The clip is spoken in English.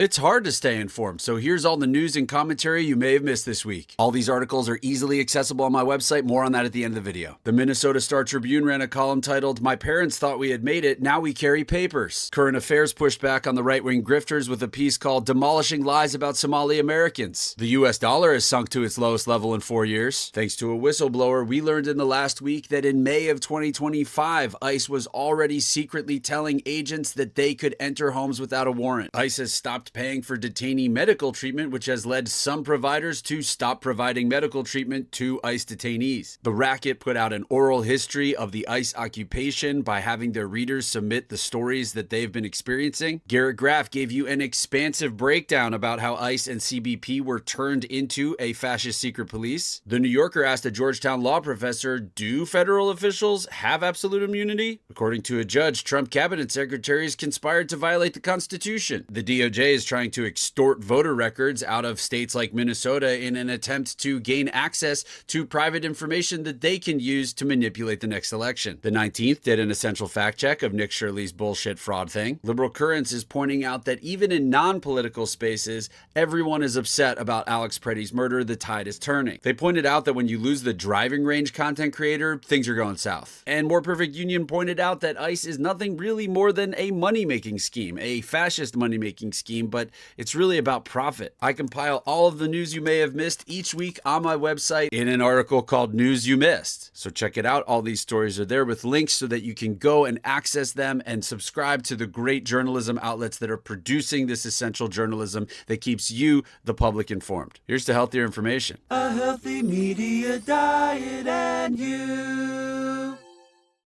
It's hard to stay informed, so here's all the news and commentary you may have missed this week. All these articles are easily accessible on my website, more on that at the end of the video. The Minnesota Star Tribune ran a column titled, "My Parents Thought We Had Made It, Now We Carry Papers." Current Affairs pushed back on the right-wing grifters with a piece called "Demolishing Lies About Somali Americans." The US dollar has sunk to its lowest level in 4 years. Thanks to a whistleblower, we learned in the last week that in May of 2025, ICE was already secretly telling agents that they could enter homes without a warrant. ICE has stopped paying for detainee medical treatment, which has led some providers to stop providing medical treatment to ICE detainees. The racket put out an oral history of the ICE occupation by having their readers submit the stories that they've been experiencing. Garrett Graff gave you an expansive breakdown about how ICE and CBP were turned into a fascist secret police. The New Yorker asked a Georgetown law professor, do federal officials have absolute immunity? According to a judge, Trump cabinet secretaries conspired to violate the Constitution. The DOJ is trying to extort voter records out of states like Minnesota in an attempt to gain access to private information that they can use to manipulate the next election. The 19th did an essential fact check of Nick Shirley's bullshit fraud thing. Liberal Currents is pointing out that even in non-political spaces, everyone is upset about Alex Preddy's murder. The tide is turning. They pointed out that when you lose the driving range content creator, things are going south. And More Perfect Union pointed out that ICE is nothing really more than a money-making scheme, a fascist money-making scheme, but it's really about profit. I compile all of the news you may have missed each week on my website in an article called News You Missed. So check it out. All these stories are there with links so that you can go and access them and subscribe to the great journalism outlets that are producing this essential journalism that keeps you, the public, informed. Here's to healthier information. A healthy media diet and you.